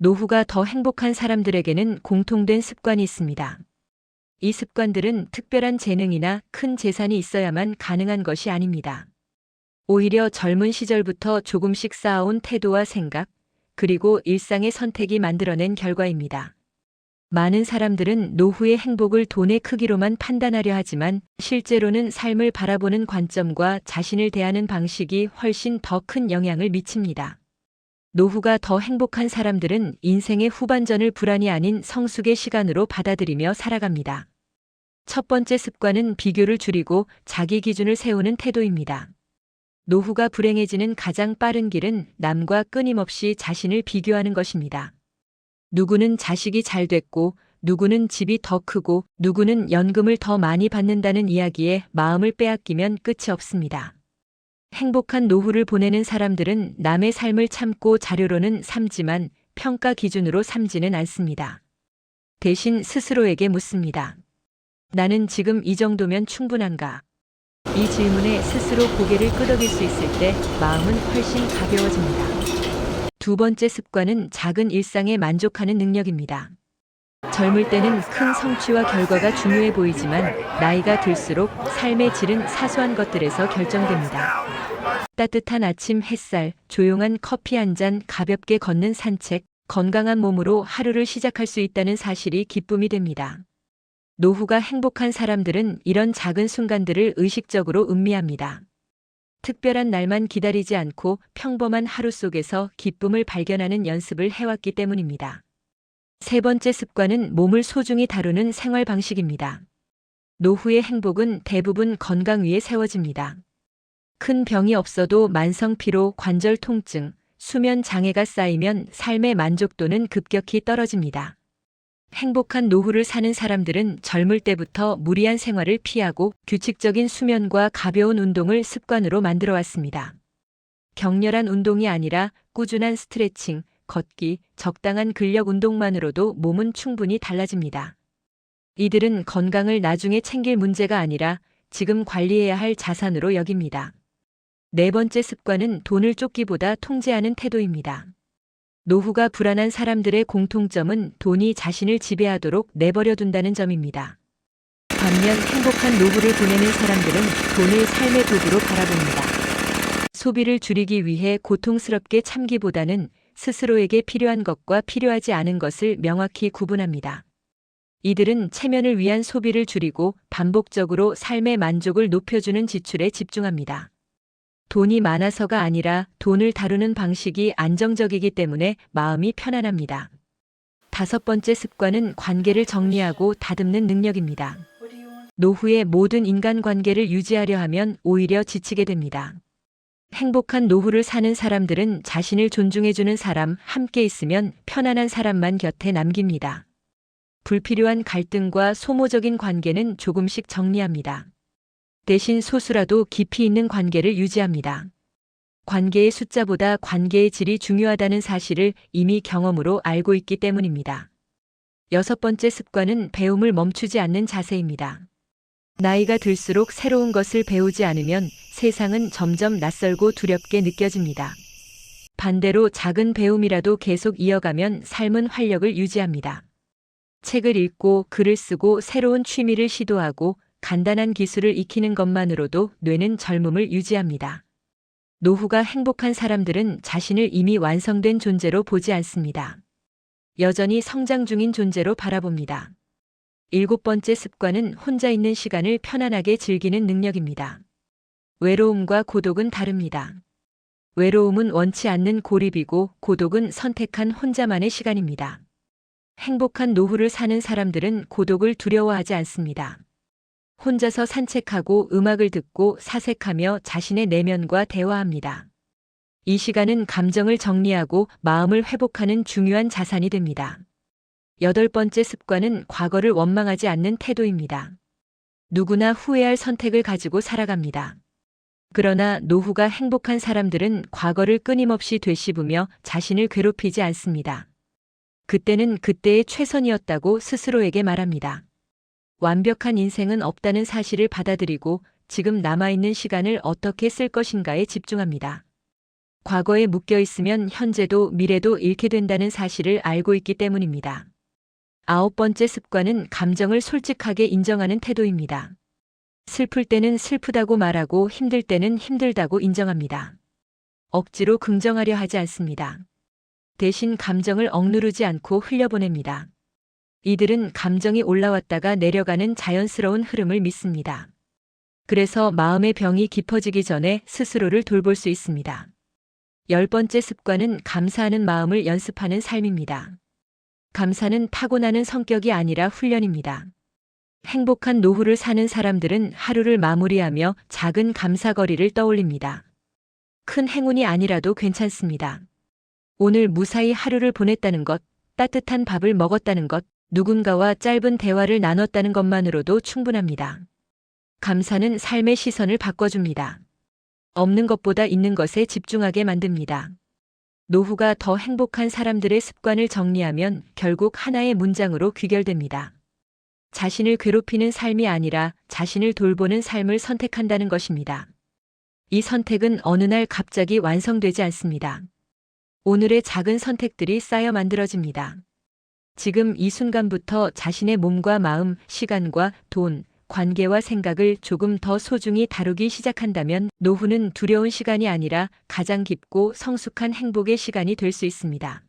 노후가 더 행복한 사람들에게는 공통된 습관이 있습니다. 이 습관들은 특별한 재능이나 큰 재산이 있어야만 가능한 것이 아닙니다. 오히려 젊은 시절부터 조금씩 쌓아온 태도와 생각, 그리고 일상의 선택이 만들어낸 결과입니다. 많은 사람들은 노후의 행복을 돈의 크기로만 판단하려 하지만 실제로는 삶을 바라보는 관점과 자신을 대하는 방식이 훨씬 더 큰 영향을 미칩니다. 노후가 더 행복한 사람들은 인생의 후반전을 불안이 아닌 성숙의 시간으로 받아들이며 살아갑니다. 첫 번째 습관은 비교를 줄이고 자기 기준을 세우는 태도입니다. 노후가 불행해지는 가장 빠른 길은 남과 끊임없이 자신을 비교하는 것입니다. 누구는 자식이 잘 됐고, 누구는 집이 더 크고, 누구는 연금을 더 많이 받는다는 이야기에 마음을 빼앗기면 끝이 없습니다. 행복한 노후를 보내는 사람들은 남의 삶을 참고 자료로는 삼지만 평가 기준으로 삼지는 않습니다. 대신 스스로에게 묻습니다. 나는 지금 이 정도면 충분한가? 이 질문에 스스로 고개를 끄덕일 수 있을 때 마음은 훨씬 가벼워집니다. 두 번째 습관은 작은 일상에 만족하는 능력입니다. 젊을 때는 큰 성취와 결과가 중요해 보이지만 나이가 들수록 삶의 질은 사소한 것들에서 결정됩니다. 따뜻한 아침 햇살, 조용한 커피 한 잔, 가볍게 걷는 산책, 건강한 몸으로 하루를 시작할 수 있다는 사실이 기쁨이 됩니다. 노후가 행복한 사람들은 이런 작은 순간들을 의식적으로 음미합니다. 특별한 날만 기다리지 않고 평범한 하루 속에서 기쁨을 발견하는 연습을 해왔기 때문입니다. 세 번째 습관은 몸을 소중히 다루는 생활 방식입니다. 노후의 행복은 대부분 건강 위에 세워집니다. 큰 병이 없어도 만성 피로, 관절 통증, 수면 장애가 쌓이면 삶의 만족도는 급격히 떨어집니다. 행복한 노후를 사는 사람들은 젊을 때부터 무리한 생활을 피하고 규칙적인 수면과 가벼운 운동을 습관으로 만들어 왔습니다. 격렬한 운동이 아니라 꾸준한 스트레칭, 걷기, 적당한 근력 운동만으로도 몸은 충분히 달라집니다. 이들은 건강을 나중에 챙길 문제가 아니라 지금 관리해야 할 자산으로 여깁니다. 네 번째 습관은 돈을 쫓기보다 통제하는 태도입니다. 노후가 불안한 사람들의 공통점은 돈이 자신을 지배하도록 내버려 둔다는 점입니다. 반면 행복한 노후를 보내는 사람들은 돈을 삶의 도구로 바라봅니다. 소비를 줄이기 위해 고통스럽게 참기보다는 스스로에게 필요한 것과 필요하지 않은 것을 명확히 구분합니다. 이들은 체면을 위한 소비를 줄이고 반복적으로 삶의 만족을 높여주는 지출에 집중합니다. 돈이 많아서가 아니라 돈을 다루는 방식이 안정적이기 때문에 마음이 편안합니다. 다섯 번째 습관은 관계를 정리하고 다듬는 능력입니다. 노후의 모든 인간관계를 유지하려 하면 오히려 지치게 됩니다. 행복한 노후를 사는 사람들은 자신을 존중해주는 사람, 함께 있으면 편안한 사람만 곁에 남깁니다. 불필요한 갈등과 소모적인 관계는 조금씩 정리합니다. 대신 소수라도 깊이 있는 관계를 유지합니다. 관계의 숫자보다 관계의 질이 중요하다는 사실을 이미 경험으로 알고 있기 때문입니다. 여섯 번째 습관은 배움을 멈추지 않는 자세입니다. 나이가 들수록 새로운 것을 배우지 않으면 세상은 점점 낯설고 두렵게 느껴집니다. 반대로 작은 배움이라도 계속 이어가면 삶은 활력을 유지합니다. 책을 읽고 글을 쓰고 새로운 취미를 시도하고 간단한 기술을 익히는 것만으로도 뇌는 젊음을 유지합니다. 노후가 행복한 사람들은 자신을 이미 완성된 존재로 보지 않습니다. 여전히 성장 중인 존재로 바라봅니다. 일곱 번째 습관은 혼자 있는 시간을 편안하게 즐기는 능력입니다. 외로움과 고독은 다릅니다. 외로움은 원치 않는 고립이고 고독은 선택한 혼자만의 시간입니다. 행복한 노후를 사는 사람들은 고독을 두려워하지 않습니다. 혼자서 산책하고 음악을 듣고 사색하며 자신의 내면과 대화합니다. 이 시간은 감정을 정리하고 마음을 회복하는 중요한 자산이 됩니다. 여덟 번째 습관은 과거를 원망하지 않는 태도입니다. 누구나 후회할 선택을 가지고 살아갑니다. 그러나 노후가 행복한 사람들은 과거를 끊임없이 되씹으며 자신을 괴롭히지 않습니다. 그때는 그때의 최선이었다고 스스로에게 말합니다. 완벽한 인생은 없다는 사실을 받아들이고 지금 남아있는 시간을 어떻게 쓸 것인가에 집중합니다. 과거에 묶여 있으면 현재도 미래도 잃게 된다는 사실을 알고 있기 때문입니다. 9번째 습관은 감정을 솔직하게 인정하는 태도입니다. 슬플 때는 슬프다고 말하고 힘들 때는 힘들다고 인정합니다. 억지로 긍정하려 하지 않습니다. 대신 감정을 억누르지 않고 흘려보냅니다. 이들은 감정이 올라왔다가 내려가는 자연스러운 흐름을 믿습니다. 그래서 마음의 병이 깊어지기 전에 스스로를 돌볼 수 있습니다. 10번째 습관은 감사하는 마음을 연습하는 삶입니다. 감사는 타고나는 성격이 아니라 훈련입니다. 행복한 노후를 사는 사람들은 하루를 마무리하며 작은 감사거리를 떠올립니다. 큰 행운이 아니라도 괜찮습니다. 오늘 무사히 하루를 보냈다는 것, 따뜻한 밥을 먹었다는 것, 누군가와 짧은 대화를 나눴다는 것만으로도 충분합니다. 감사는 삶의 시선을 바꿔줍니다. 없는 것보다 있는 것에 집중하게 만듭니다. 노후가 더 행복한 사람들의 습관을 정리하면 결국 하나의 문장으로 귀결됩니다. 자신을 괴롭히는 삶이 아니라 자신을 돌보는 삶을 선택한다는 것입니다. 이 선택은 어느 날 갑자기 완성되지 않습니다. 오늘의 작은 선택들이 쌓여 만들어집니다. 지금 이 순간부터 자신의 몸과 마음, 시간과 돈, 관계와 생각을 조금 더 소중히 다루기 시작한다면 노후는 두려운 시간이 아니라 가장 깊고 성숙한 행복의 시간이 될 수 있습니다.